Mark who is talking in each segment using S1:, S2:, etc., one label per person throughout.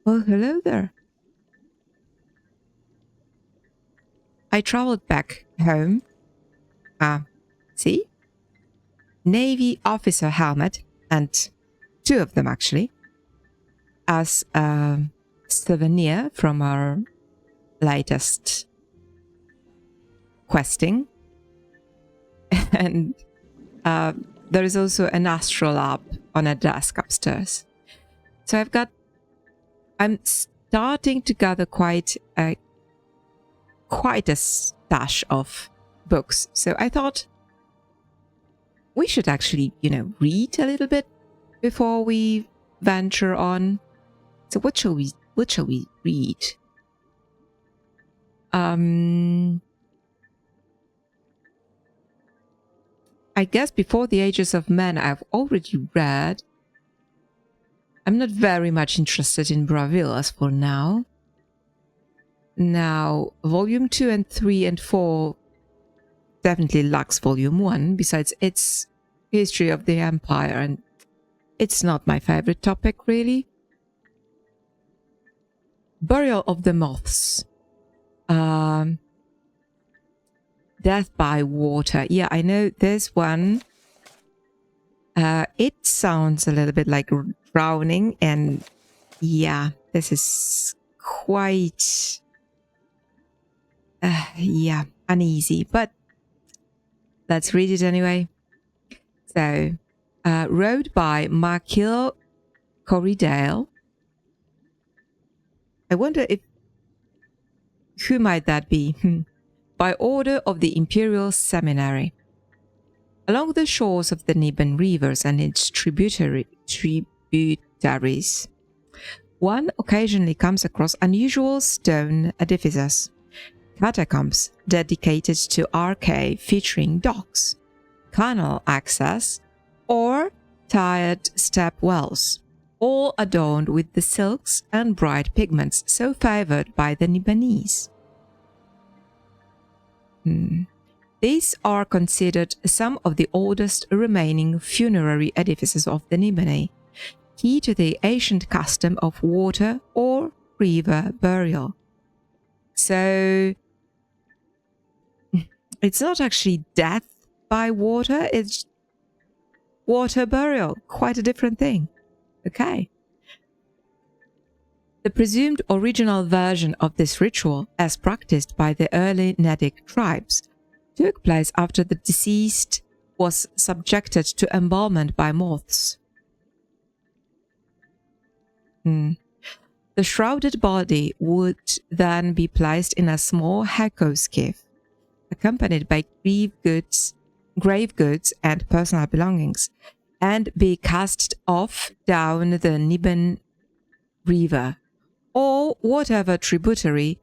S1: Oh, hello there. I traveled back home. Ah, see? Navy officer helmet, and two of them actually, as a souvenir from our latest questing. And there is also an astrolabe on a desk upstairs. So I'm starting to gather quite a stash of books. So I thought we should actually, read a little bit before we venture on. So what shall we read? I guess Before the Ages of Men I've already read. I'm not very much interested in Bravillas for now. Now, Volume 2 and 3 and 4 definitely lacks Volume 1, besides its history of the Empire, and it's not my favorite topic, really. Burial of the Moths. Death by Water. Yeah, I know this one. It sounds a little bit like drowning, and yeah, this is quite uneasy, but let's read it anyway. So, wrote by Machil Coridale. I wonder who might that be? By order of the Imperial Seminary. Along the shores of the Niben rivers and its tributaries, one occasionally comes across unusual stone edifices, catacombs dedicated to arcade featuring docks, canal access, or tired step wells, all adorned with the silks and bright pigments so favored by the Nibenese. These are considered some of the oldest remaining funerary edifices of the Nibene, key to the ancient custom of water or river burial. So, it's not actually death by water, it's water burial. Quite a different thing. Okay. The presumed original version of this ritual, as practiced by the early Nedic tribes, took place after the deceased was subjected to embalmment by moths. The shrouded body would then be placed in a small heko skiff, accompanied by grave goods and personal belongings, and be cast off down the Niben River, or whatever tributary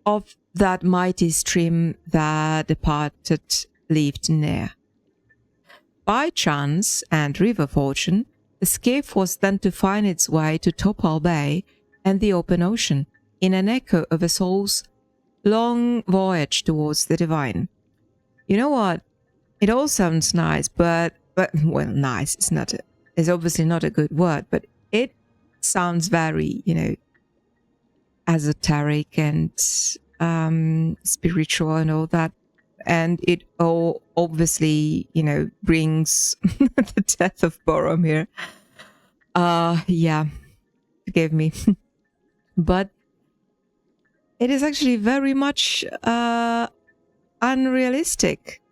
S1: of that mighty stream the departed lived near. By chance and river fortune, the skiff was then to find its way to Topal Bay and the open ocean, in an echo of a soul's long voyage towards the divine. You know what? It all sounds nice, but well, nice is obviously not a good word, but it sounds very, esoteric and spiritual and all that. And it all obviously, brings the death of Boromir. Yeah, forgive me. But it is actually very much unrealistic.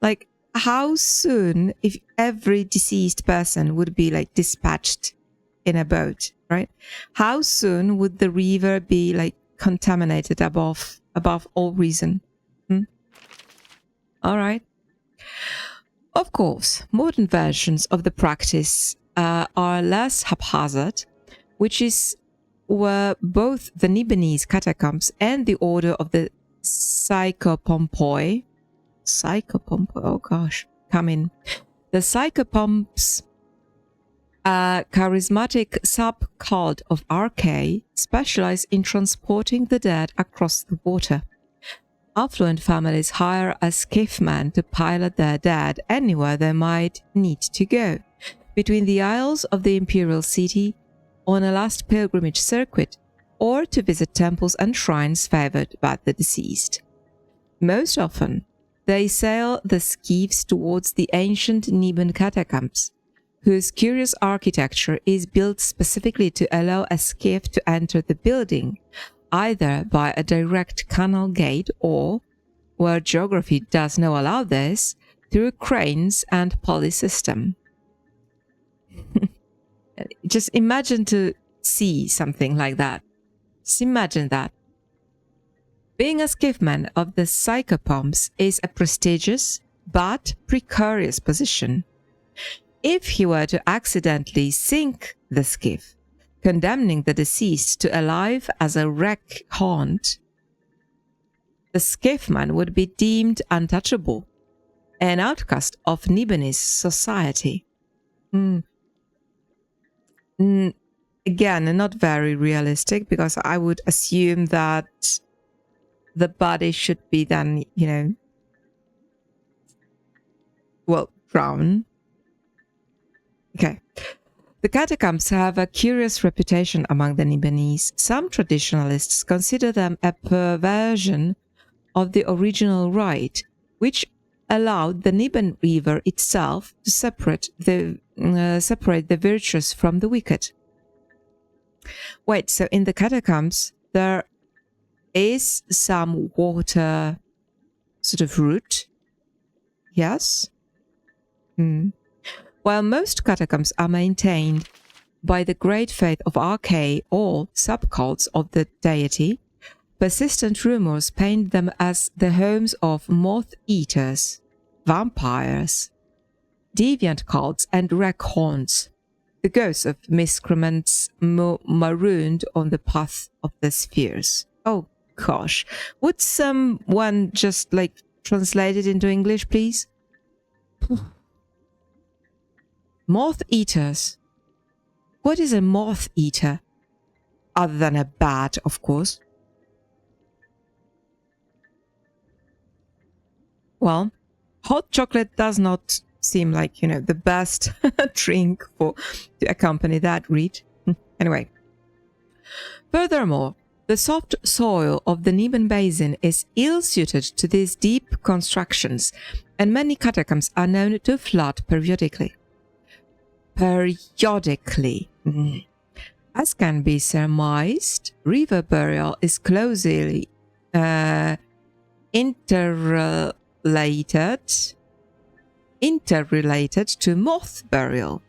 S1: Like, how soon, if every deceased person would be like dispatched in a boat, right? How soon would the river be like contaminated above all reason? All right. Of course, modern versions of the practice are less haphazard, which is where both the Nibenese catacombs and the order of the Psychopompoi, oh gosh, come in. The Psychopomps, a charismatic sub-cult of Arcade, specialize in transporting the dead across the water. Affluent families hire a skiffman to pilot their dead anywhere they might need to go, between the isles of the imperial city on a last pilgrimage circuit or to visit temples and shrines favored by the deceased. Most often, they sail the skiffs towards the ancient Niben catacombs, whose curious architecture is built specifically to allow a skiff to enter the building, either by a direct canal gate or, where geography does not allow this, through cranes and pulley system. Just imagine to see something like that. Just imagine that. Being a skiffman of the psychopomps is a prestigious but precarious position. If he were to accidentally sink the skiff, condemning the deceased to a life as a wreck haunt, the skiffman would be deemed untouchable, an outcast of Nibenese society. Again, not very realistic, because I would assume that the body should be then, drowned. Okay. The catacombs have a curious reputation among the Nibenese. Some traditionalists consider them a perversion of the original rite, which allowed the Niben River itself to separate the virtuous from the wicked. Wait, so in the catacombs there is some water sort of route? Yes? While most catacombs are maintained by the great faith of Arche or subcults of the deity, persistent rumors paint them as the homes of moth-eaters, vampires, deviant cults, and wreck haunts, the ghosts of miscreants marooned on the path of the spheres. Oh gosh, would someone just translate it into English, please? Moth-eaters. What is a moth-eater? Other than a bat, of course. Well, hot chocolate does not seem like, the best drink to accompany that read. Anyway. Furthermore, the soft soil of the Niben Basin is ill-suited to these deep constructions, and many catacombs are known to flood periodically. As can be surmised, river burial is closely interrelated to moth burial,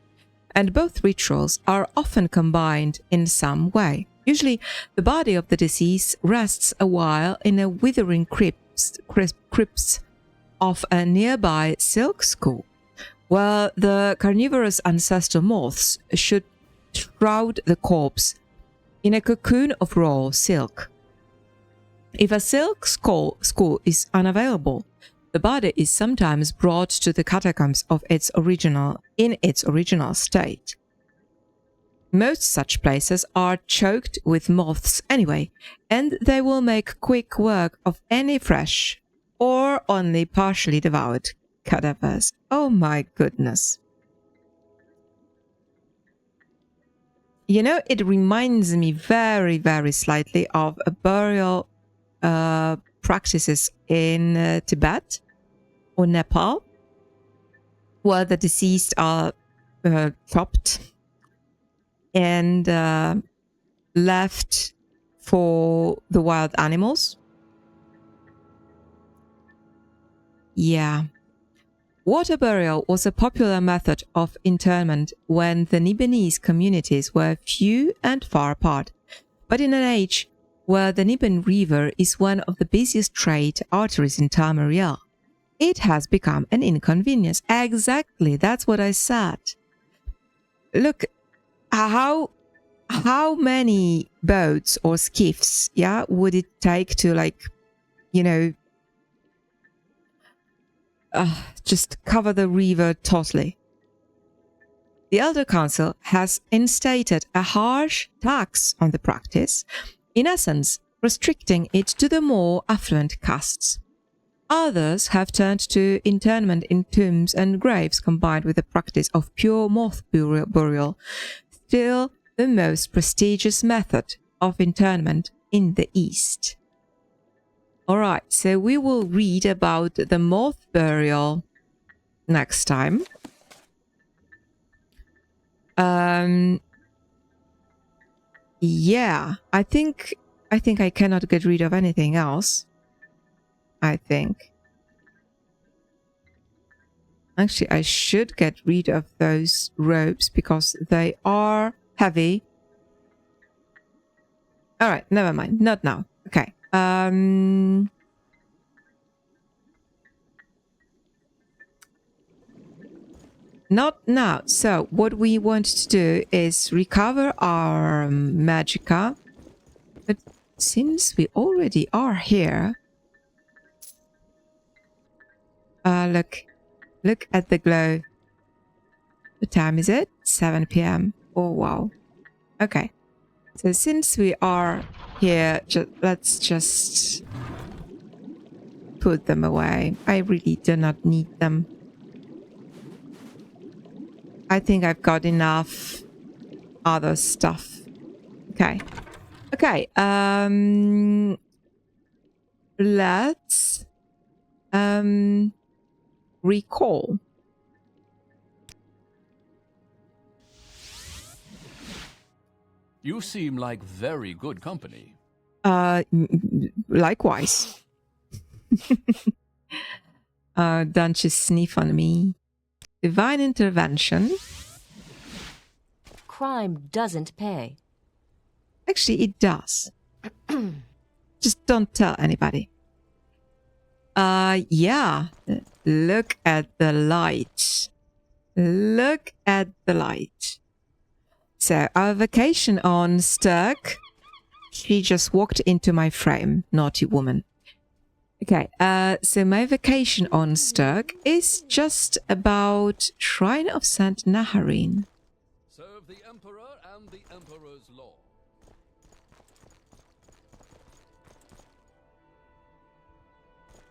S1: and both rituals are often combined in some way. Usually, the body of the deceased rests a while in a withering crypts of a nearby silk school, where the carnivorous ancestor moths should shroud the corpse in a cocoon of raw silk. If a silk school is unavailable, the body is sometimes brought to the catacombs in its original state. Most such places are choked with moths anyway, and they will make quick work of any fresh or only partially devoured cadavers. Oh my goodness. It reminds me very, very slightly of a burial practices in Tibet or Nepal, where the deceased are chopped and left for the wild animals. Yeah. Water burial was a popular method of interment when the Nibenese communities were few and far apart, but in an age where the Niben River is one of the busiest trade arteries in Tamariel, it has become an inconvenience. Exactly, that's what I said. Look, how many boats or skiffs, would it take to just cover the river totally? The Elder Council has instated a harsh tax on the practice, in essence restricting it to the more affluent castes. Others have turned to interment in tombs and graves combined with the practice of pure moth burial. Still, the most prestigious method of interment in the East. Alright, so we will read about the moth burial next time. Yeah, I think I cannot get rid of anything else. I think. Actually, I should get rid of those robes because they are heavy. Alright, never mind. Not now. Okay. Not now. So what we want to do is recover our magicka. But since we already are here... Look at the glow. What time is it? 7 p.m. Oh, wow. Okay. So since we are here, let's just put them away. I really do not need them. I think I've got enough other stuff. Okay. Okay. Let's recall.
S2: You seem like very good company.
S1: Likewise. Don't you sniff on me. Divine intervention.
S3: Crime doesn't pay.
S1: Actually, it does. Just don't tell anybody. Yeah. Look at the light. Look at the light. So, our vacation on Stirk. She just walked into my frame. Naughty woman. Okay, so my vacation on Stirk is just about Shrine of Saint Naharine.
S2: Serve the Emperor and the Emperor's law.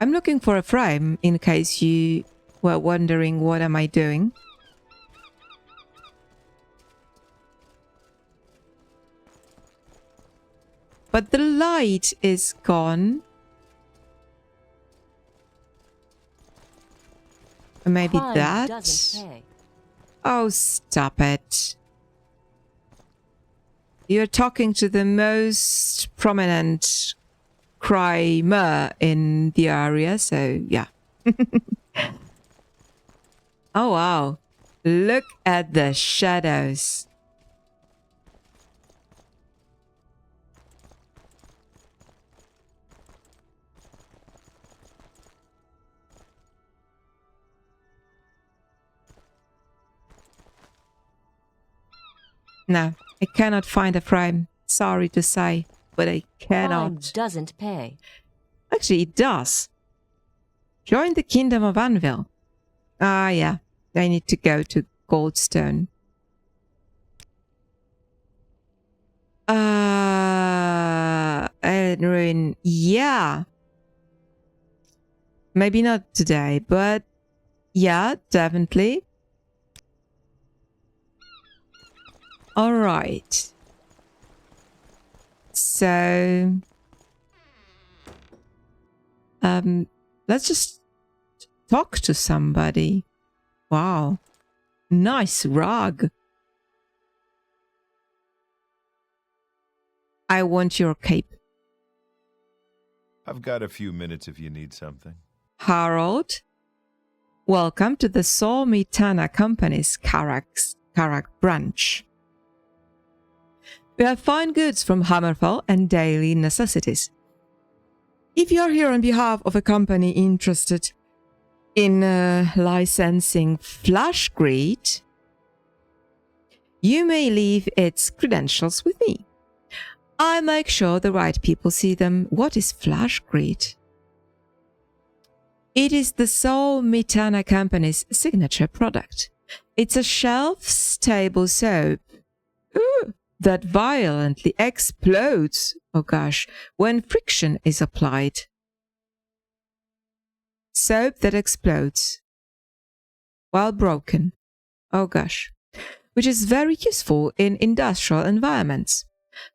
S1: I'm looking for a frame in case you were wondering what am I doing. But the light is gone. Maybe
S3: Crime
S1: that?
S3: doesn't pay.
S1: Oh, stop it. You're talking to the most prominent crimer in the area, so yeah. Oh, wow. Look at the shadows. No, I cannot find a frame. Sorry to say, but I cannot.
S3: Crime doesn't pay.
S1: Actually, it does. Join the Kingdom of Anvil. Ah, yeah. I need to go to Goldstone. Elden Ruin. Yeah. Maybe not today, but yeah, definitely. All right. So, let's just talk to somebody. Wow. Nice rug. I want your cape.
S4: I've got a few minutes if you need something.
S1: Harold, welcome to the Sol Mitana Company's Charach branch. We have fine goods from Hammerfell and daily necessities. If you are here on behalf of a company interested in licensing Flash Grid, you may leave its credentials with me. I make sure the right people see them. What is Flash Grid? It is the Sol Mitana Company's signature product. It's a shelf-stable soap that violently explodes, oh gosh, when friction is applied. Soap that explodes while broken. Oh gosh. which is very useful in industrial environments.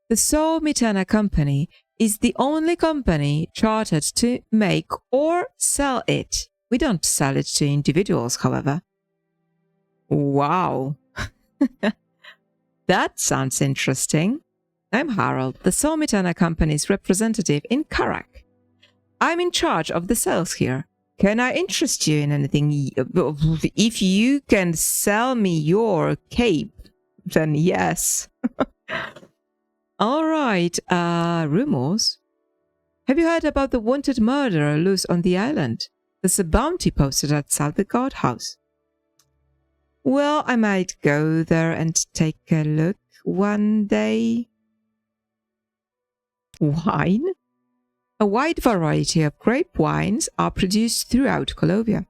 S1: The Mitana Company is the only company chartered to make or sell it. We don't sell it to individuals, however. Wow. That sounds interesting. I'm Harold, the Mitana Company's representative in Charach. I'm in charge of the sales here. Can I interest you in anything? If you can sell me your cape, then yes. All right, rumors. Have you heard about the wanted murderer loose on the island? There's a bounty posted outside the guardhouse. Well, I might go there and take a look one day. Wine? A wide variety of grape wines are produced throughout Colombia,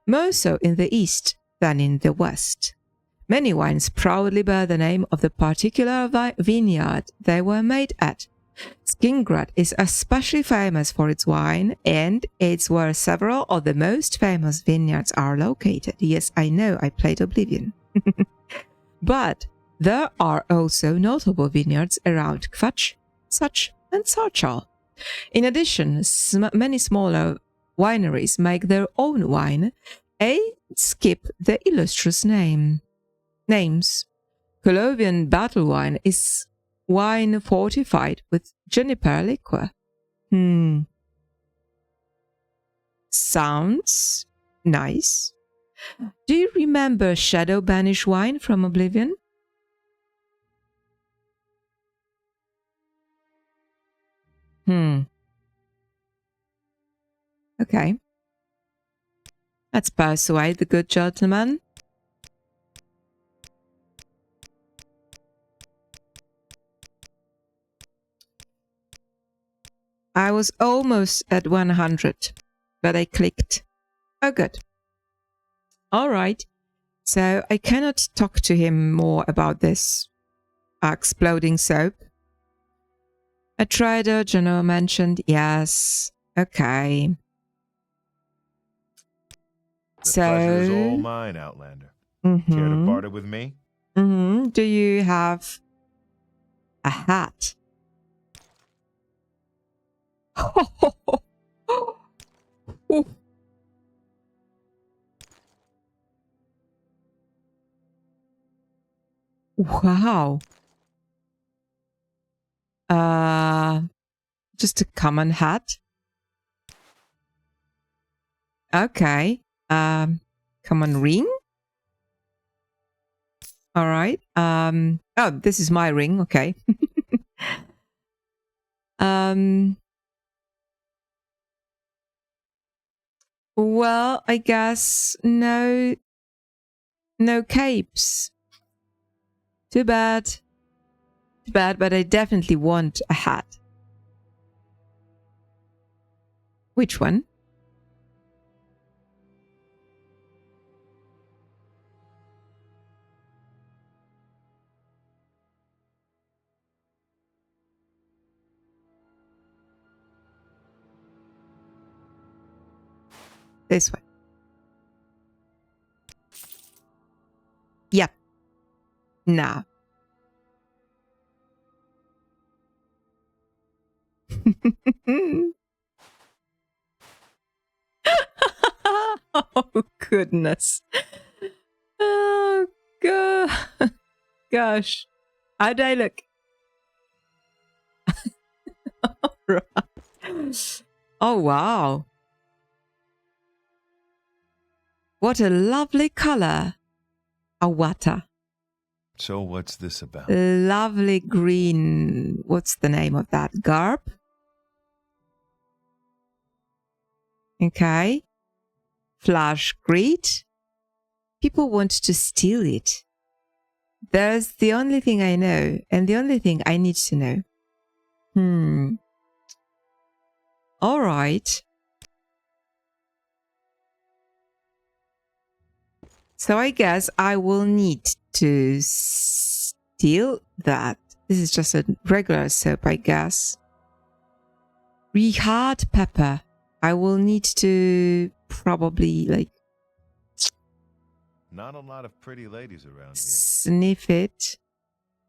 S1: more so in the east than in the west. Many wines proudly bear the name of the particular vineyard they were made at. Skingrad is especially famous for its wine, and it's where several of the most famous vineyards are located. Yes, I know, I played Oblivion. But there are also notable vineyards around Kvach, Such, and Sarchal. In addition, many smaller wineries make their own wine, and skip the illustrious names. Colombian battle wine is wine fortified with juniper liquor. Sounds nice. Do you remember Shadow Banish wine from Oblivion? Okay. Let's persuade the good gentleman. I was almost at 100, but I clicked. Oh, good. All right. So I cannot talk to him more about this exploding soap. A trader, General mentioned. Yes. Okay.
S4: The pleasure is all mine, Outlander. Care to barter with me?
S1: Do you have a hat? Wow. Just a common hat. Okay. Common ring. All right. Oh, this is my ring. Okay. Well, I guess no capes. Too bad. Too bad, but I definitely want a hat. Which one? This one. Yep. Now. Oh, goodness. Oh, God. Gosh. How'd I look? All right. Oh, wow. What a lovely color. Awata.
S4: So what's this about?
S1: Lovely green. What's the name of that? Garb? Okay. Flash greed. People want to steal it. There's the only thing I know, and the only thing I need to know. All right. So I guess I will need to steal that. This is just a regular soap, I guess. Rehard pepper. I will need to probably like
S4: Not a lot of pretty ladies around here.
S1: Sniff it.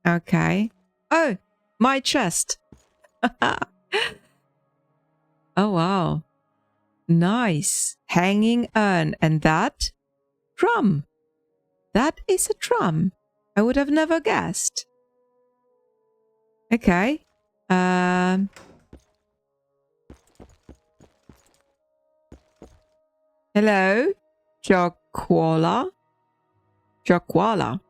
S1: Okay. Oh, my chest. Oh, wow. Nice. Hanging urn. And that? Drum. That is a drum. I would have never guessed. Okay. Hello? Jaquala? Jaquala.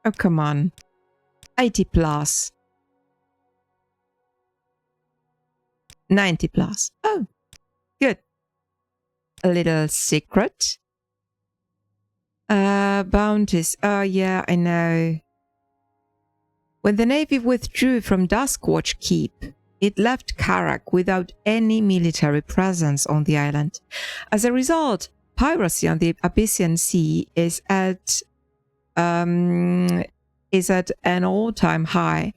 S1: Oh, come on. 80 plus. 90 plus. Oh, good. A little secret. Bounties. Oh, yeah, I know. When the Navy withdrew from Duskwatch Keep, it left Charach without any military presence on the island. As a result, piracy on the Abyssian Sea is at an all-time high.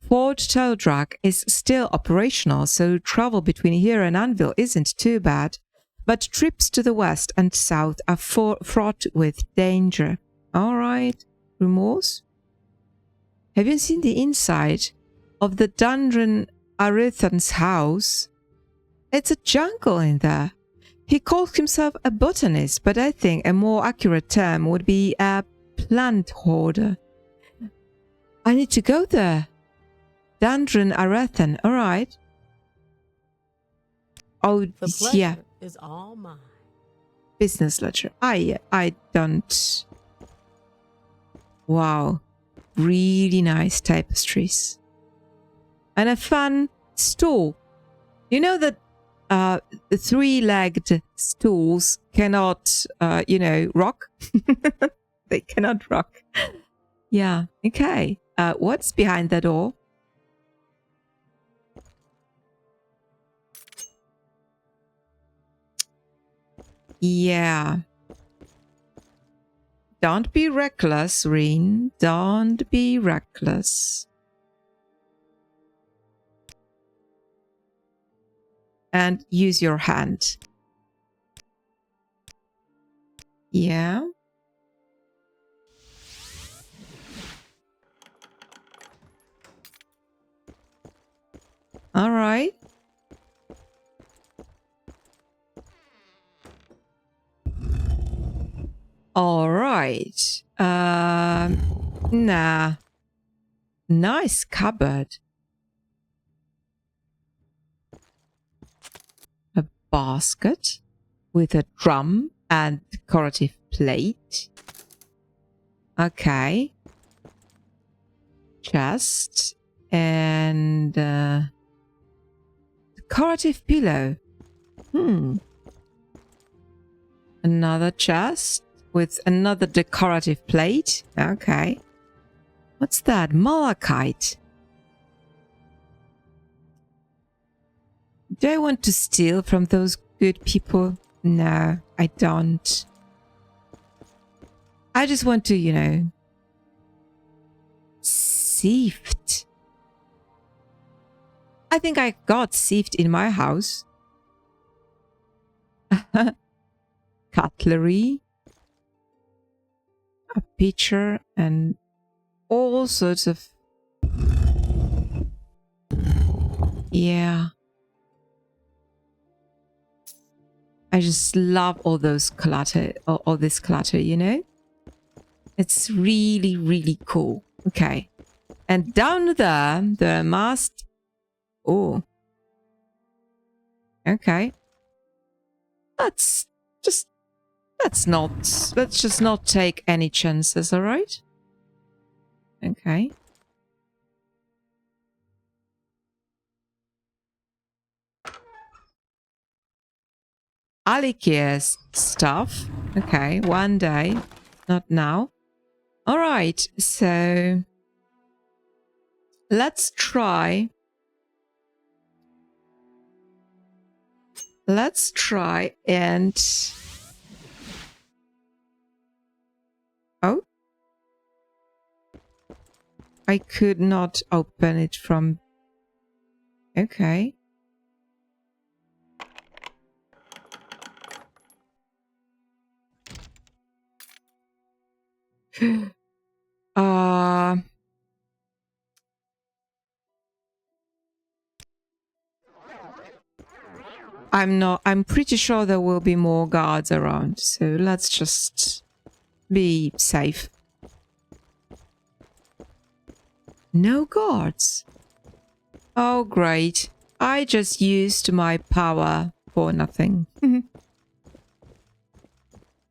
S1: Fort Teldrak is still operational, so travel between here and Anvil isn't too bad. But trips to the west and south are fraught with danger. All right, remorse? Have you seen the inside of the Dungeon Arithan's house? It's a jungle in there. He calls himself a botanist, but I think a more accurate term would be a plant hoarder. I need to go there. Dungeon Arithan, all right. Oh,
S5: the pleasure
S1: yeah.
S5: is all mine.
S1: Business ledger. I don't. Wow. Really nice tapestries. And a fun stool. You know that the three-legged stools cannot, rock? They cannot rock. Yeah, okay. What's behind the door? Yeah. Don't be reckless, Reen. Don't be reckless. And use your hand. Yeah. All right. All right. Nah. Nice cupboard. A basket with a drum and decorative plate. Okay. Chest and decorative pillow. Another chest with another decorative plate. Okay. What's that? Malachite. Do I want to steal from those good people? No, I don't. I just want to, sift. I think I got sift in my house. Cutlery. A pitcher and all sorts of... Yeah. I just love all those clutter, all this clutter, It's really, really cool. Okay. And down there must... Oh. Okay. Let's just not take any chances, all right? Okay. Alikir's stuff. Okay, one day. Not now. All right, so let's try. Let's try and... Oh. I could not open it from Okay. uh I'm pretty sure there will be more guards around, so let's just be safe. No guards. Oh, great. I just used my power for nothing.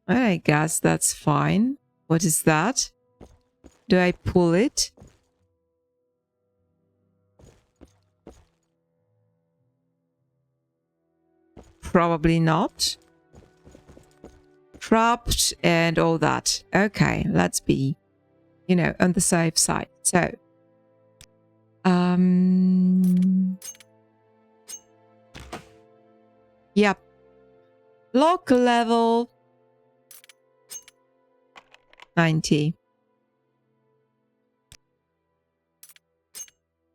S1: I guess that's fine. What is that? Do I pull it? Probably not. Trapped and all that. Okay, let's be, on the safe side. So, yep. Lock level 90.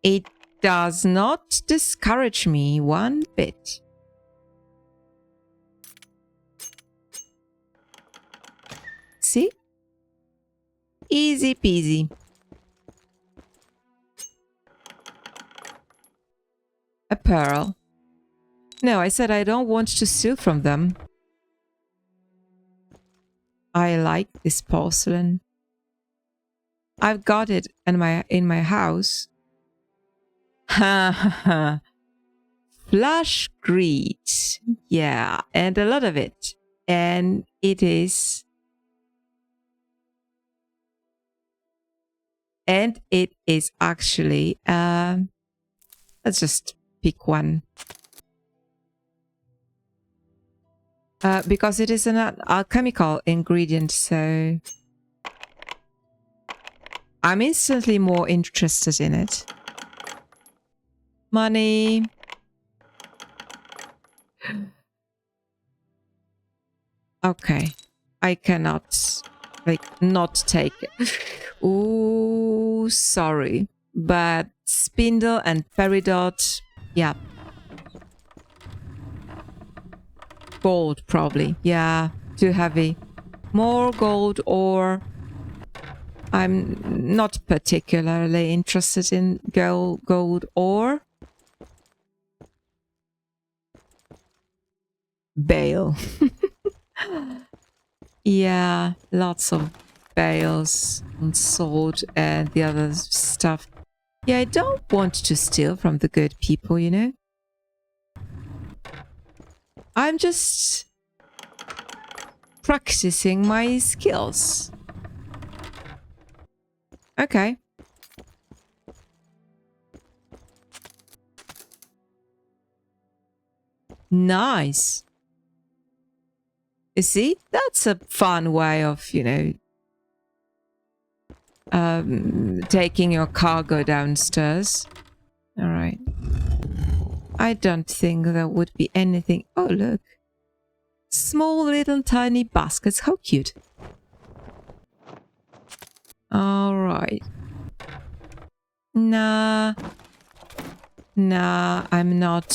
S1: It does not discourage me one bit. See? Easy peasy. A pearl. No, I said I don't want to steal from them. I like this porcelain. I've got it in my house. Ha ha ha. Flush greed. Yeah, and a lot of it. And it is... And it is actually... let's just pick one. Because it is an alchemical ingredient, so... I'm instantly more interested in it. Money. Okay. I cannot, not take it. Ooh, sorry. But spindle and peridot, yeah. Gold, probably. Yeah, too heavy. More gold ore. I'm not particularly interested in gold ore. Bale. Yeah, lots of bales and sword and the other stuff. Yeah, I don't want to steal from the good people, I'm just practicing my skills. Okay. Nice. You see, that's a fun way of, taking your cargo downstairs. All right. I don't think there would be anything. Oh, look. Small little tiny baskets. How cute. All right. Nah. Nah, I'm not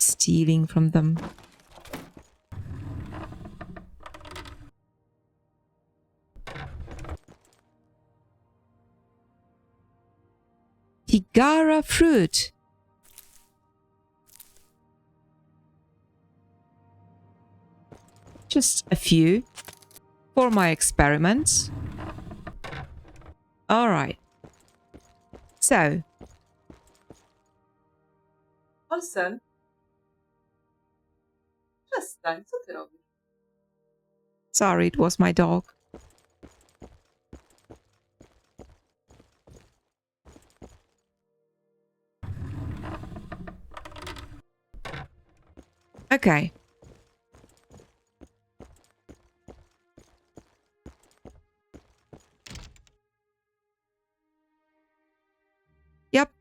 S1: stealing from them. Higara fruit. Just a few for my experiments. All right. So. Olsen. Przestań, co ty robisz? Sorry, it was my dog. Okay. Yep.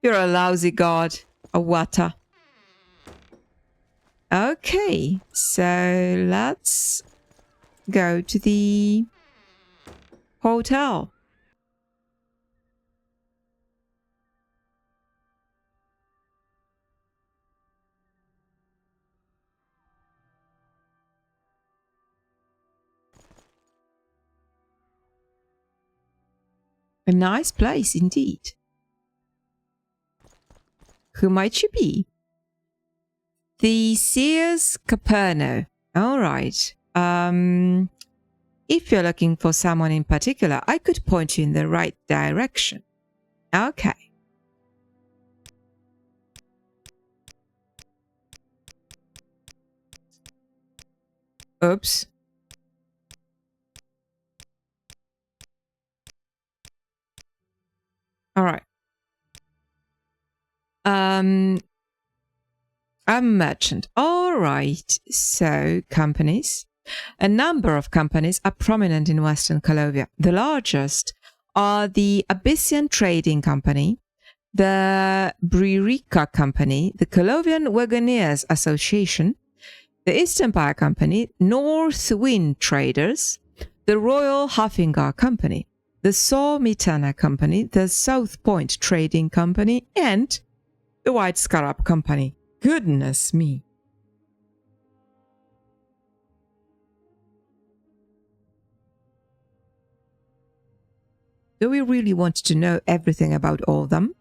S1: You're a lousy god, a water. Okay, so let's go to the hotel. A nice place indeed. Who might you be? The Sears Caperno. All right. If you're looking for someone in particular, I could point you in the right direction. Okay. Oops. All right. I'm a merchant. All right. So, companies. A number of companies are prominent in Western Colovia. The largest are the Abyssian Trading Company, the Bririca Company, the Colovian Wagoneers Association, the East Empire Company, North Wind Traders, the Royal Huffingar Company, the Sormitana Company, the South Point Trading Company, and the White Scarab Company. Goodness me. Do we really want to know everything about all of them?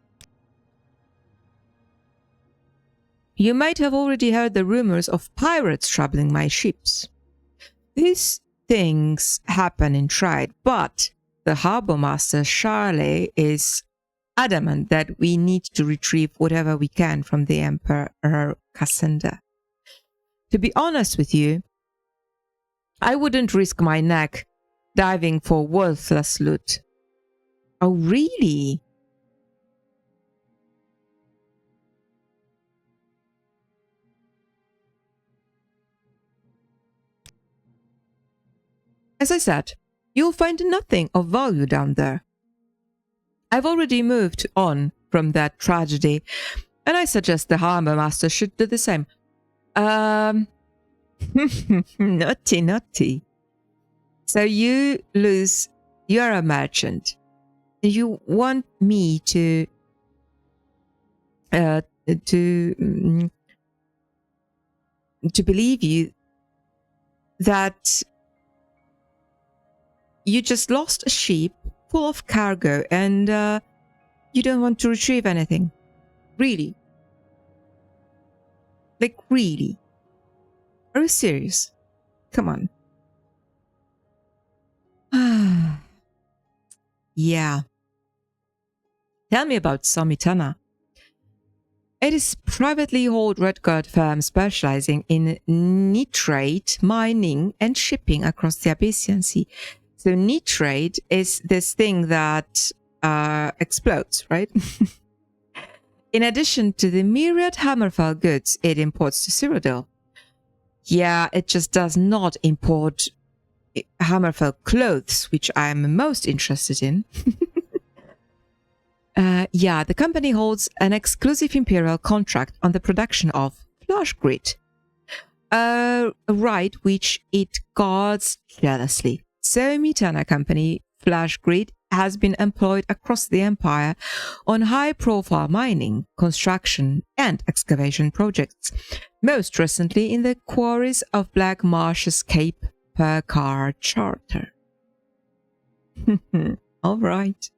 S1: You might have already heard the rumors of pirates troubling my ships. These things happen in trade, but the harbour master Charach is adamant that we need to retrieve whatever we can from the Emperor Cassander. To be honest with you, I wouldn't risk my neck diving for worthless loot. Oh, really? As I said, you'll find nothing of value down there. I've already moved on from that tragedy, and I suggest the harbour master should do the same. Naughty, naughty. So you're a merchant. You want me to believe you that you just lost a ship full of cargo and you don't want to retrieve anything? Really? Like, really? Are you serious? Come on. Yeah. Tell me about Sormitana. It is privately held red guard firm specializing in nitrate mining and shipping across the Abyssian Sea. So nitrate is this thing that explodes, right? In addition to the myriad Hammerfell goods it imports to Cyrodiil. Yeah, it just does not import Hammerfell clothes, which I am most interested in. Yeah, the company holds an exclusive imperial contract on the production of flash grit, a right which it guards jealously. Sormitana Company flash grit has been employed across the empire on high-profile mining, construction, and excavation projects, most recently in the quarries of Black Marsh's Cape per car charter. All right.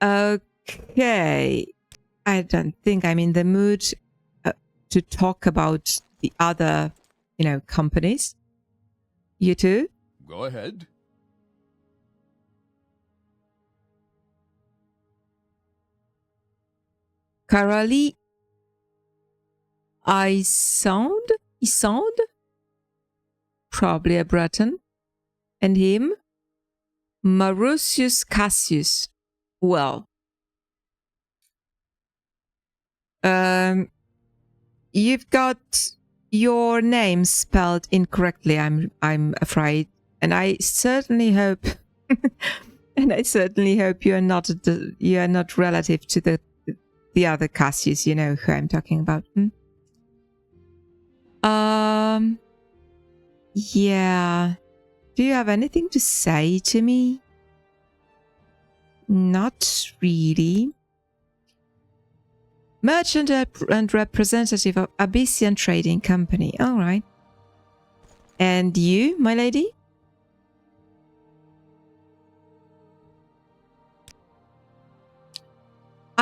S1: Okay. I don't think I'm in the mood to talk about the other, companies. You too?
S2: Go ahead.
S1: Carali Isond? Probably a Breton. And him? Marusius Cassius. Well, you've got your name spelled incorrectly, I'm afraid, and I certainly hope, you are not relative to the other Cassius. You know who I'm talking about. Yeah. Do you have anything to say to me? Not really. Merchant and representative of Abyssian Trading Company. All right. And you, my lady?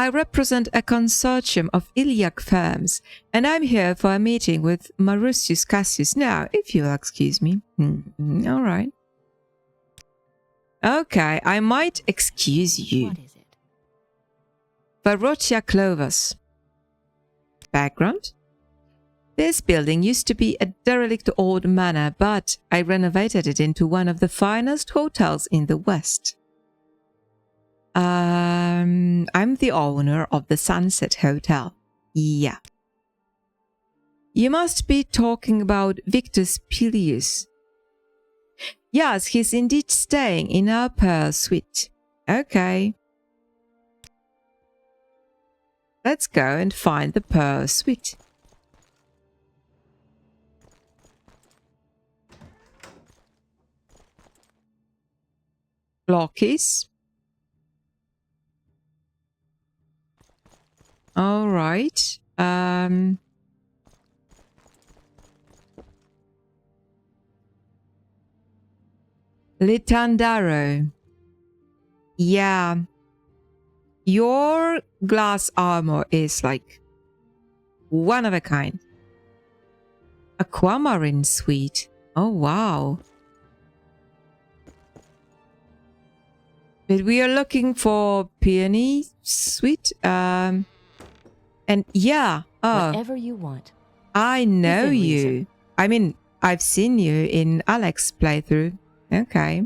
S1: I represent a consortium of Iliac firms, and I'm here for a meeting with Marusius Cassius now, if you'll excuse me. All right. Okay, I might excuse you.
S3: What is it?
S1: Varotia Clovers. Background? This building used to be a derelict old manor, but I renovated it into one of the finest hotels in the West. I'm the owner of the Sunset Hotel. Yeah. You must be talking about Victus Pilius. Yes, he's indeed staying in our Pearl Suite. Okay. Let's go and find the Pearl Suite. Lockies. All right. Litandaro. Yeah. Your glass armor is like one of a kind. Aquamarine suite. Oh, wow. But we are looking for peony suite. And yeah. Oh,
S3: Whatever you want.
S1: I know
S3: Within
S1: you.
S3: reason.
S1: I mean, I've seen you in Alex's playthrough. Okay.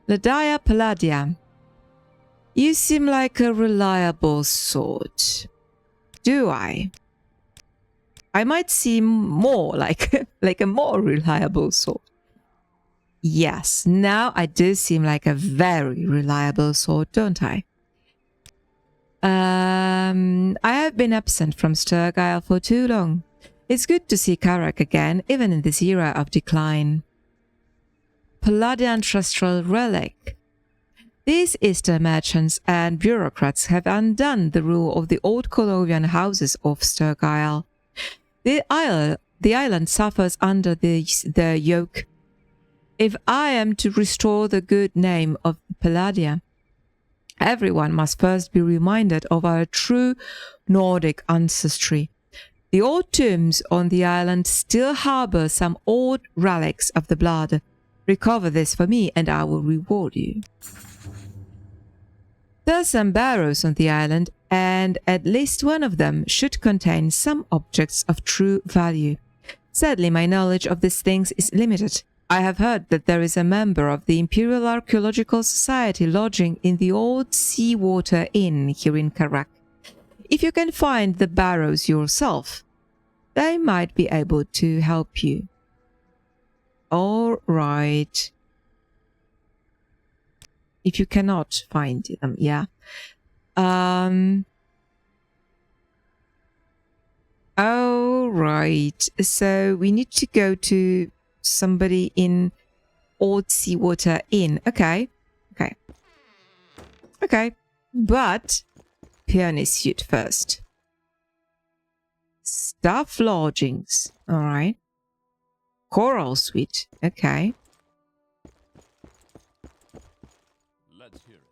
S1: Ladia Palladia. You seem like a reliable sort. Do I? I might seem more like, like a more reliable sort. Yes, now I do seem like a very reliable sort, don't I? I have been absent from Stirk for too long. It's good to see Charach again, even in this era of decline. Palladian ancestral relic. These Eastern merchants and bureaucrats have undone the rule of the old Colovian houses of Stirk. The island suffers under the yoke. If I am to restore the good name of Palladia, everyone must first be reminded of our true Nordic ancestry. The old tombs on the island still harbor some old relics of the blood. Recover this for me and I will reward you. There are some barrows on the island, and at least one of them should contain some objects of true value. Sadly, my knowledge of these things is limited. I have heard that there is a member of the Imperial Archaeological Society lodging in the old Seawater Inn here in Charach. If you can find the barrows yourself, they might be able to help you. All right. If you cannot find them, yeah. All right. So we need to go to somebody in Old Seawater Inn. Okay. Okay. Okay. But peony suit first. Staff lodgings. All right. Coral suite. Okay.
S2: Let's hear it.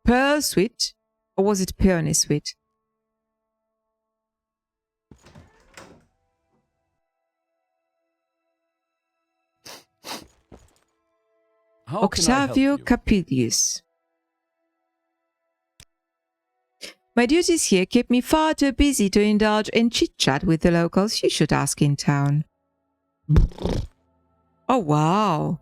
S1: Pearl suite. Or was it peony suite?
S2: How can I help
S1: Octavio
S2: you?
S1: Capilius. My duties here keep me far too busy to indulge in chit-chat with the locals. You should ask in town. Oh, wow.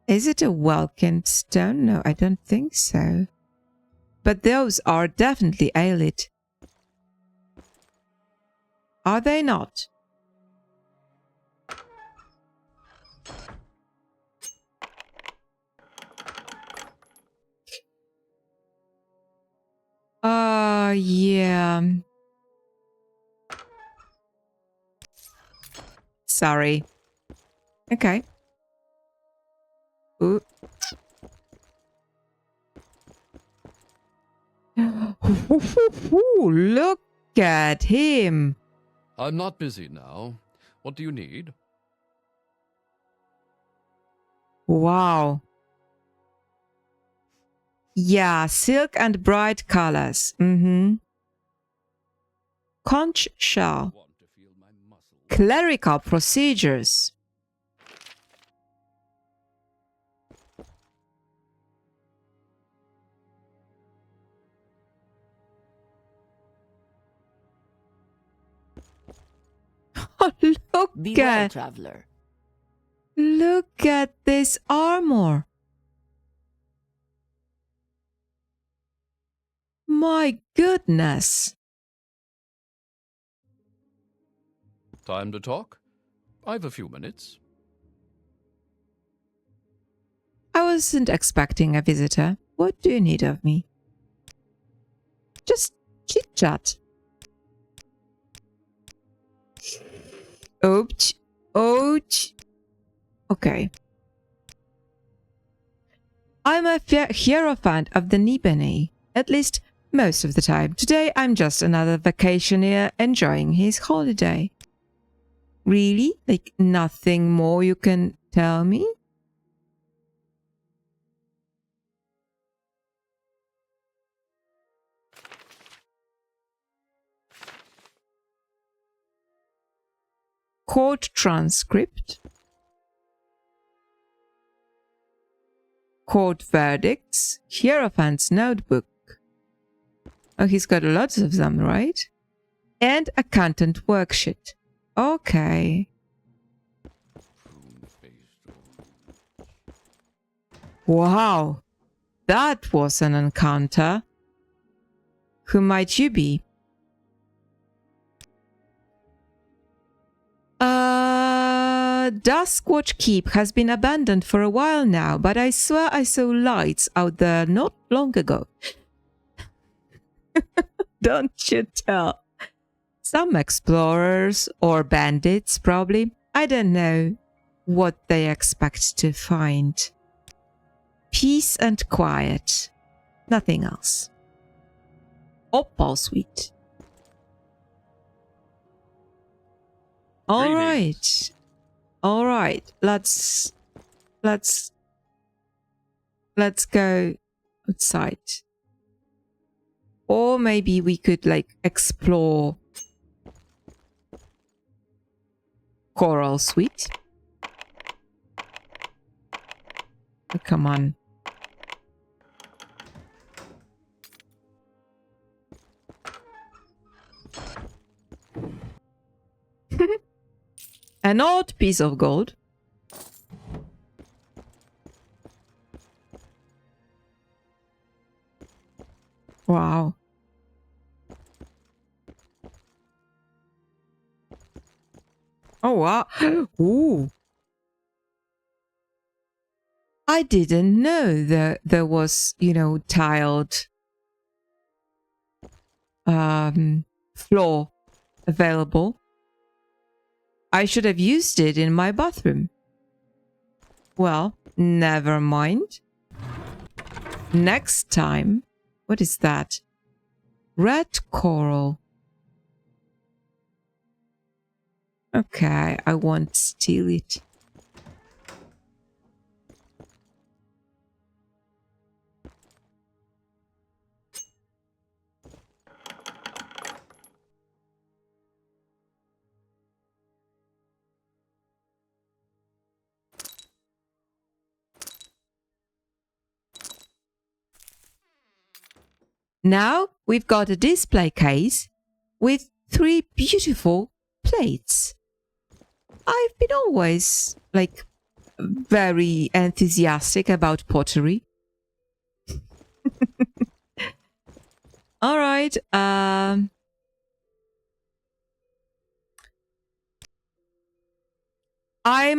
S1: Is it a Welkin stone? No, I don't think so. But those are definitely Aelid. Are they not? Yeah. Sorry. Okay. Ooh. Look at him.
S2: I'm not busy now. What do you need?
S1: Wow. Yeah, silk and bright colors. Conch shell. Clerical procedures. Oh,
S3: Beware, traveler.
S1: Look at this armor. My goodness.
S2: Time to talk? I've a few minutes.
S1: I wasn't expecting a visitor. What do you need of me? Just chit-chat. Ouch. Ouch. Okay. I'm a Hierophant of the Nibene, at least most of the time. Today I'm just another vacationer enjoying his holiday. Really? Like nothing more you can tell me? Court transcript. Court verdicts. Hierophant's notebook. Oh, he's got lots of them, right? And a content worksheet. Okay. Wow. That was an encounter. Who might you be? Duskwatch Keep has been abandoned for a while now, but I swear I saw lights out there not long ago. Don't you tell. Some explorers or bandits, probably. I don't know what they expect to find. Peace and quiet. Nothing else. Opal Suite. All right. All right. Let's go outside. Or maybe we could like explore Coral Suite. Oh, come on. An odd piece of gold. Wow. Oh, wow. Ooh. I didn't know that there was, you know, tiled floor available. I should have used it in my bathroom. Well, never mind. Next time. What is that? Red coral. Okay, I won't steal it. Now we've got a display case with 3 beautiful plates. I've been always like very enthusiastic about pottery. All right. I'm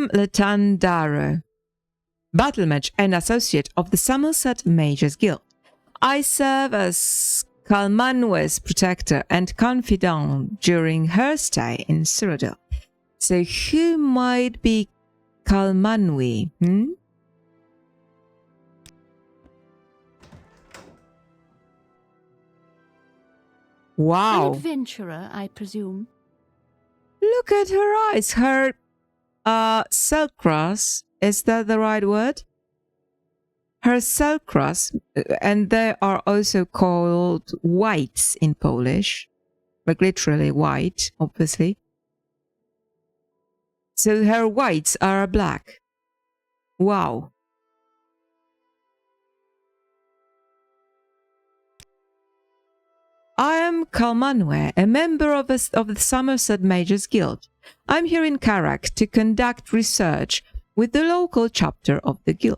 S1: Letandaro, battlemage and associate of the Somerset Mages Guild. I serve as Kalmanwe's protector and confidant during her stay in Cyrodiil. So who might be Kalmanwe? Wow.
S5: An adventurer, I presume.
S1: Look at her eyes. Her silk grass Is that the right word? Her sorceress, and they are also called whites in Polish, like literally white, obviously. So her whites are black. Wow. I am Kalmanwe, a member of the Somerset Majors Guild. I'm here in Charach to conduct research with the local chapter of the guild.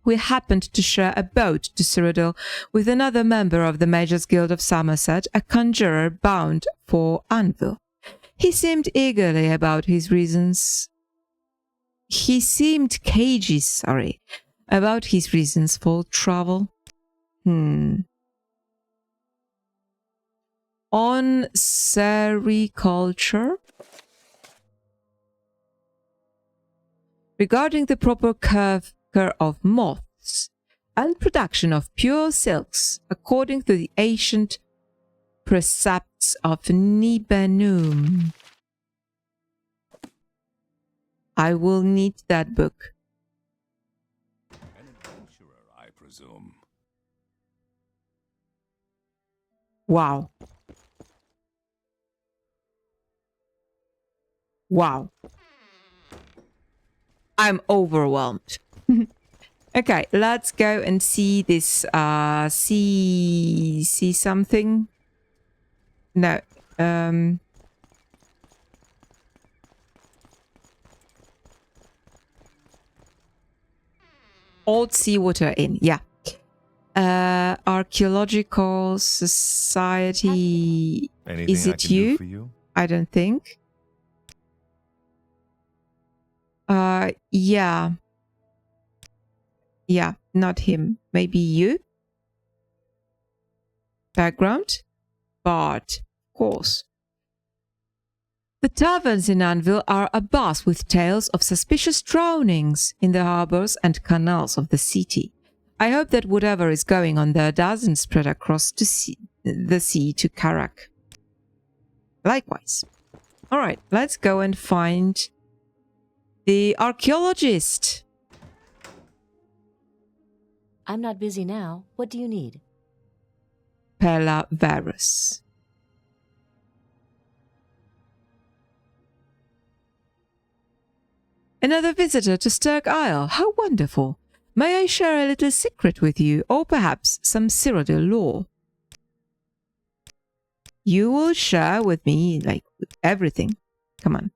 S1: We happened to share a boat to Cyrodiil with another member of the Majors Guild of Somerset, a conjurer bound for Anvil. He seemed eagerly about his reasons. He seemed cagey, about his reasons for travel. On sericulture? Regarding the proper care of moths and production of pure silks according to the ancient precepts of Nibelung. I will need that book.
S2: An adventurer, I presume.
S1: Wow. Wow. I'm overwhelmed. Okay, let's go and see this, see something. No, Old Seawater Inn, yeah. Archaeological Society.
S4: Anything
S1: Is
S4: I
S1: it
S4: can do
S1: you?
S4: for you?
S1: I don't think. Yeah. Yeah, not him. Maybe you? Background? Bard. Of course. The taverns in Anvil are abuzz with tales of suspicious drownings in the harbours and canals of the city. I hope that whatever is going on there doesn't spread across the sea to Charach. Likewise. Alright, let's go and find the archaeologist.
S3: I'm not busy now. What do you need?
S1: Pella Varus. Another visitor to Stirk Isle. How wonderful. May I share a little secret with you, or perhaps some Cyrodiil lore? You will share with me, like, everything. Come on.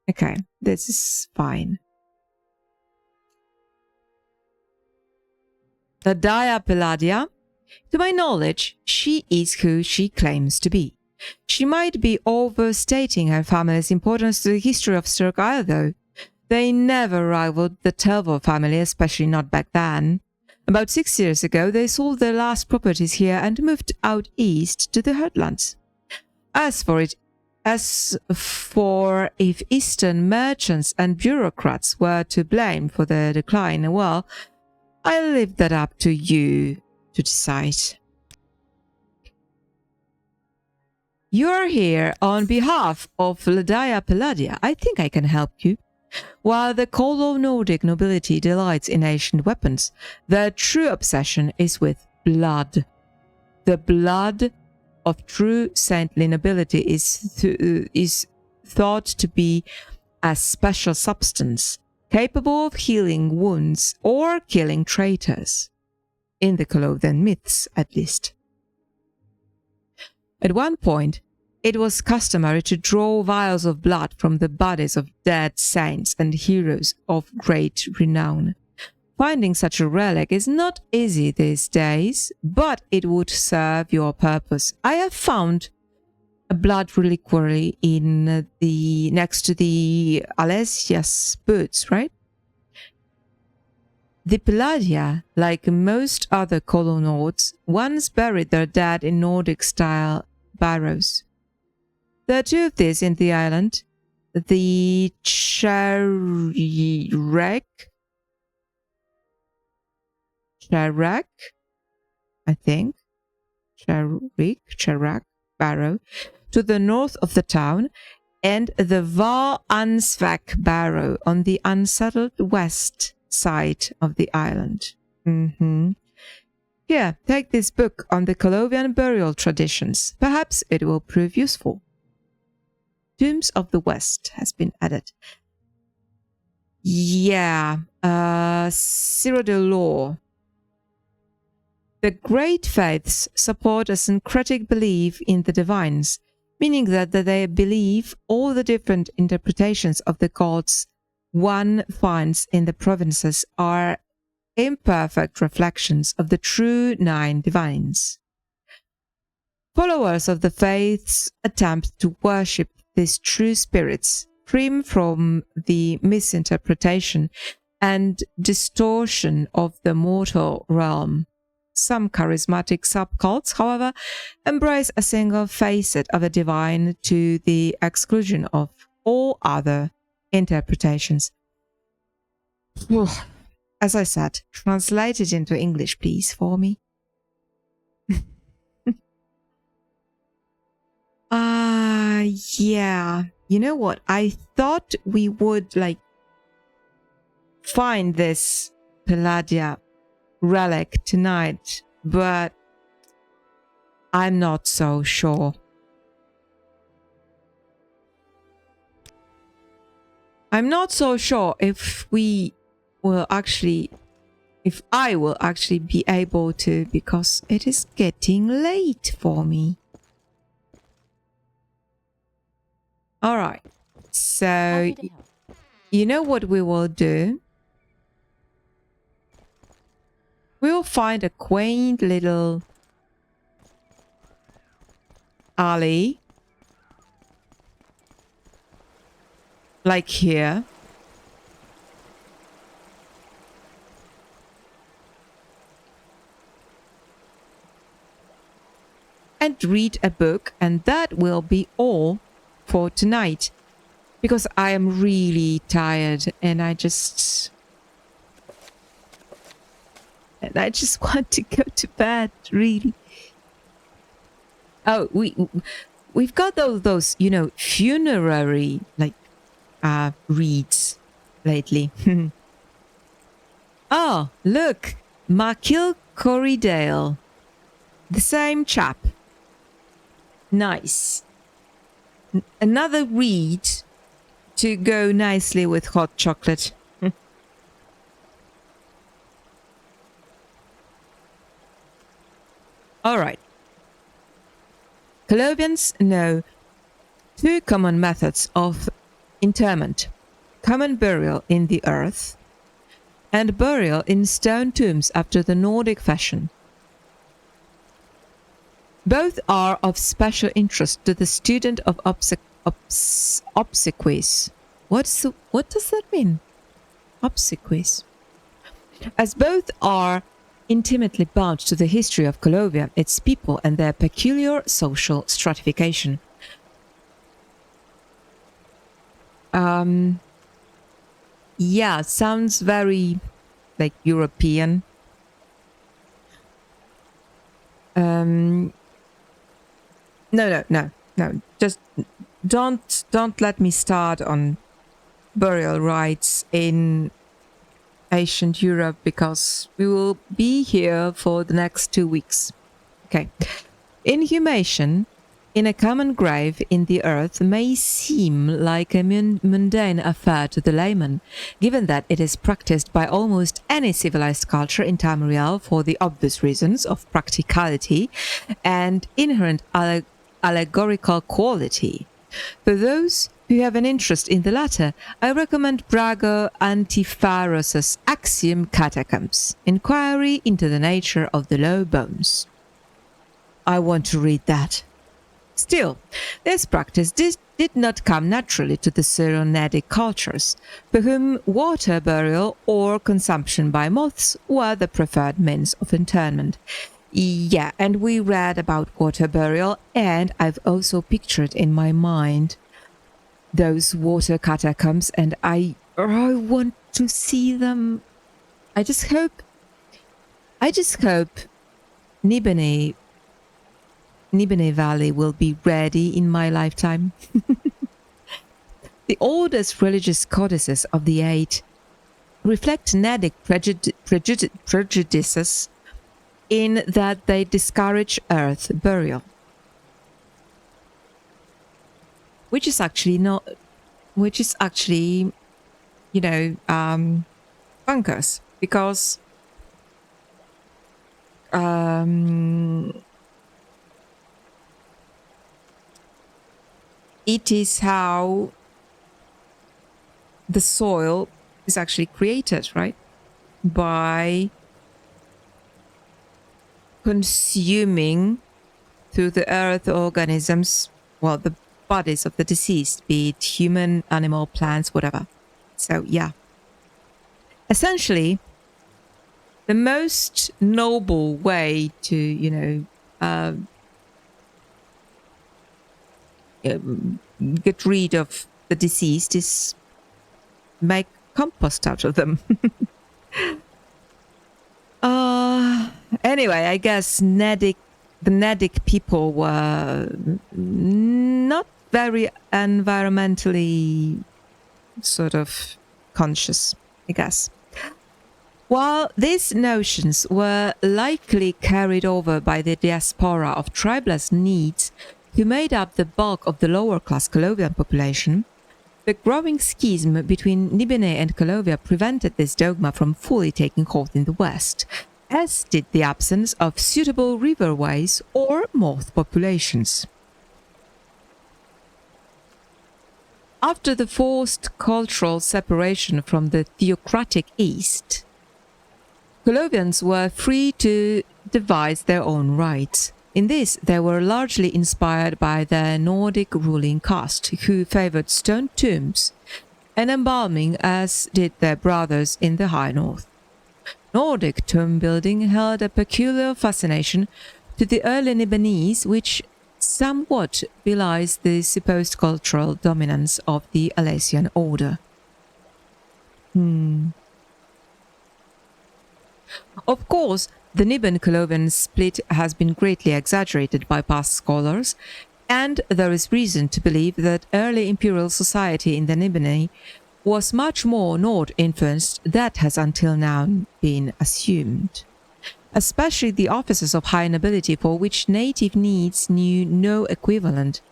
S1: Okay, this is fine. The Dia Palladia. To my knowledge, she is who she claims to be. She might be overstating her family's importance to the history of Stirk Isle, though. They never rivaled the Telvor family, especially not back then. About 6 years ago, they sold their last properties here and moved out east to the heartlands. As for if Eastern merchants and bureaucrats were to blame for their decline, well, I leave that up to you to decide. You are here on behalf of Dia Palladia. I think I can help you. While the Colo-Nordic nobility delights in ancient weapons, their true obsession is with blood. The blood of true saintly nobility is thought to be a special substance, capable of healing wounds or killing traitors. In the Colothan myths, at least. At one point, it was customary to draw vials of blood from the bodies of dead saints and heroes of great renown. Finding such a relic is not easy these days, but it would serve your purpose. I have found a blood reliquary in next to the Alessia's boots, right? The Palladia, like most other Colo-Nords, once buried their dead in Nordic-style barrows. There are two of these in the island, the Charach, I think, Charach barrow, to the north of the town, and the Var Ansvak Barrow on the unsettled west side of the island. Here, take this book on the Colovian burial traditions. Perhaps it will prove useful. Tombs of the West has been added. Yeah, Cyrodiil lore. The great faiths support a syncretic belief in the divines, meaning that they believe all the different interpretations of the gods one finds in the provinces are imperfect reflections of the true 9 divines. Followers of the faiths attempt to worship these true spirits, free from the misinterpretation and distortion of the mortal realm. Some charismatic subcults, however, embrace a single facet of a divine to the exclusion of all other interpretations. As I said, translate it into English, please, for me. Yeah. You know what? I thought we would, find this Palladia relic tonight, but I'm not so sure. I'm not so sure if I will actually be able to, because it is getting late for me. All right. So, you know what we will do? We will find a quaint little alley, like here. And read a book, and that will be all for tonight, because I am really tired and I just want to go to bed, really. Oh, we've got those funerary reads lately. Oh, look, Machil Coridale, the same chap. Nice. Another read to go nicely with hot chocolate. All right. Colovians know 2 common methods of interment: common burial in the earth and burial in stone tombs after the Nordic fashion. Both are of special interest to the student of obsequies. What does that mean? Obsequies. As both are intimately bound to the history of Colovia, its people, and their peculiar social stratification. Yeah, sounds very European. No. Just don't let me start on burial rites in ancient Europe, because we will be here for the next 2 weeks. Okay. Inhumation in a common grave in the earth may seem like a mundane affair to the layman, given that it is practiced by almost any civilized culture in Tamriel for the obvious reasons of practicality and inherent allegorical quality. For those who have an interest in the latter, I recommend Brago Antiphoros's Axiom Catacombs, Inquiry into the Nature of the Low Bones. I want to read that. Still, this practice did not come naturally to the Cyrenaic cultures, for whom water burial or consumption by moths were the preferred means of interment. Yeah, and we read about water burial, and I've also pictured in my mind those water catacombs, and I want to see them. I just hope Nibene Valley will be ready in my lifetime. the oldest religious codices of the age reflect Nedic prejudices in that they discourage earth burial, which is actually, you know, bonkers, because it is how the soil is actually created, right? By consuming through the earth organisms, well, the bodies of the deceased, be it human, animal, plants, whatever. So, yeah. Essentially, the most noble way to, you know, get rid of the deceased is make compost out of them. Anyway, I guess the Nedic people were not very environmentally sort of conscious, I guess. While these notions were likely carried over by the diaspora of tribeless Needs who made up the bulk of the lower-class Colovian population, the growing schism between Nibene and Colovia prevented this dogma from fully taking hold in the West, as did the absence of suitable riverways or moth populations. After the forced cultural separation from the theocratic East, Colovians were free to devise their own rites. In this, they were largely inspired by their Nordic ruling caste, who favored stone tombs and embalming as did their brothers in the high north. Nordic tomb building held a peculiar fascination to the early Nibenese, which somewhat belies the supposed cultural dominance of the Alessian order. Of course, the Niben-Colovian split has been greatly exaggerated by past scholars, and there is reason to believe that early imperial society in the Nibene was much more Nord-influenced than has until now been assumed. Especially the offices of high nobility, for which native Needs knew no equivalent,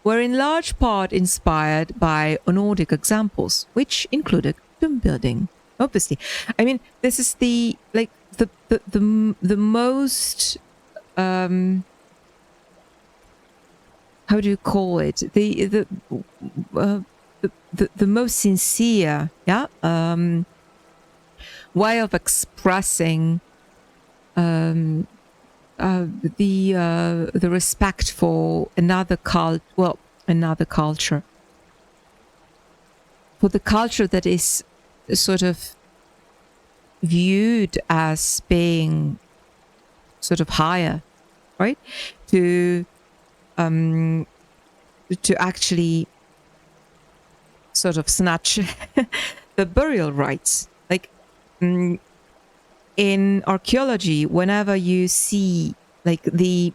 S1: were in large part inspired by Nordic examples, which included tomb building. Obviously, I mean, this is the most how do you call it? The most sincere, way of expressing the respect for another culture, for the culture that is sort of viewed as being sort of higher, right? To actually sort of snatch the burial rites. Like in archaeology, whenever you see like the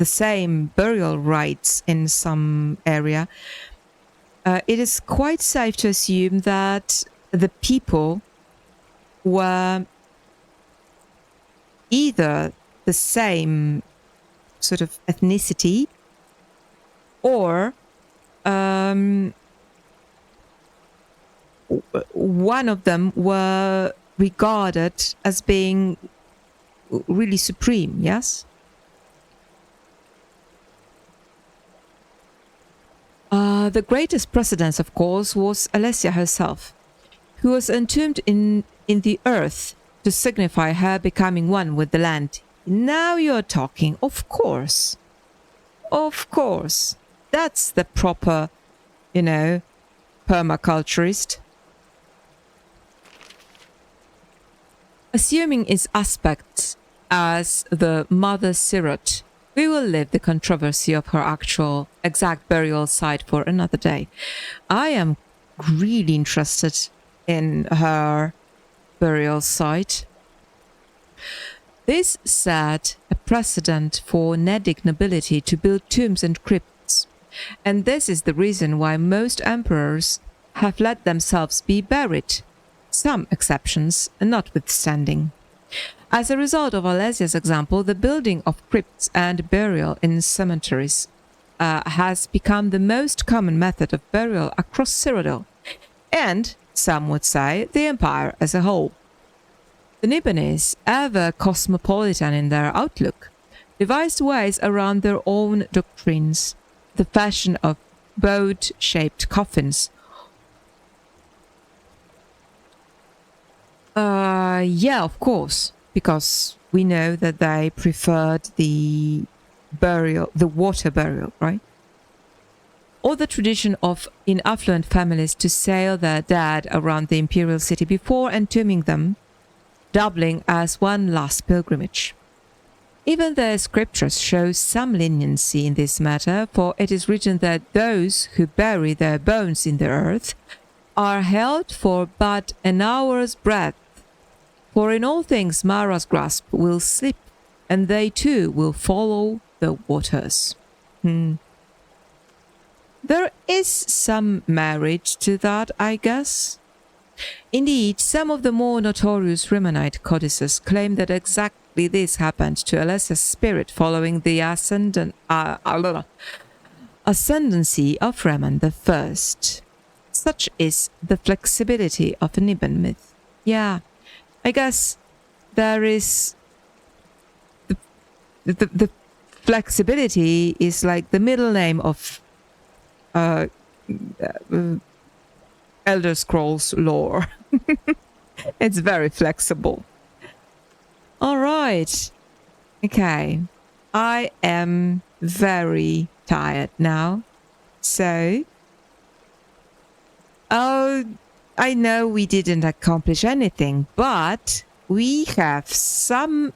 S1: same burial rites in some area, it is quite safe to assume that the people were either the same sort of ethnicity or one of them were regarded as being really supreme, yes? The greatest precedence, of course, was Alessia herself, who was entombed in the earth to signify her becoming one with the land. Now you're talking, of course. Of course. That's the proper, permaculturist. Assuming its aspects as the mother Sirot, we will leave the controversy of her actual exact burial site for another day. I am really interested in her burial site. This set a precedent for Nedic nobility to build tombs and crypts, And this is the reason why most emperors have let themselves be buried, some exceptions notwithstanding. As a result of Alesia's example, the building of crypts and burial in cemeteries has become the most common method of burial across Cyrodiil, and, some would say, the empire as a whole. The Nibonese, ever cosmopolitan in their outlook, devised ways around their own doctrines. The fashion of boat-shaped coffins. Yeah, of course, because we know that they preferred the water burial, right? Or the tradition of in affluent families to sail their dead around the imperial city before entombing them, doubling as one last pilgrimage. Even the scriptures show some leniency in this matter, for it is written that those who bury their bones in the earth are held for but an hour's breath, for in all things Mara's grasp will slip, and they too will follow the waters. There is some merit to that, I guess. Indeed, some of the more notorious Rimonite codices claim that exactly this happened to Alessia's spirit following the ascendancy of Reman I. Such is the flexibility of a Nibon myth. Yeah, I guess there is the flexibility is like the middle name of Elder Scrolls lore. It's very flexible. All right. Okay. I am very tired now. So, I know we didn't accomplish anything, but we have some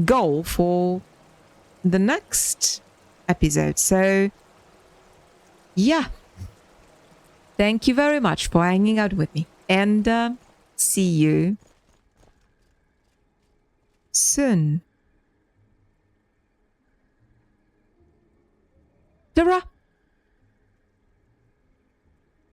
S1: goal for the next episode. So, yeah. Thank you very much for hanging out with me. And see you soon. Ta-ra!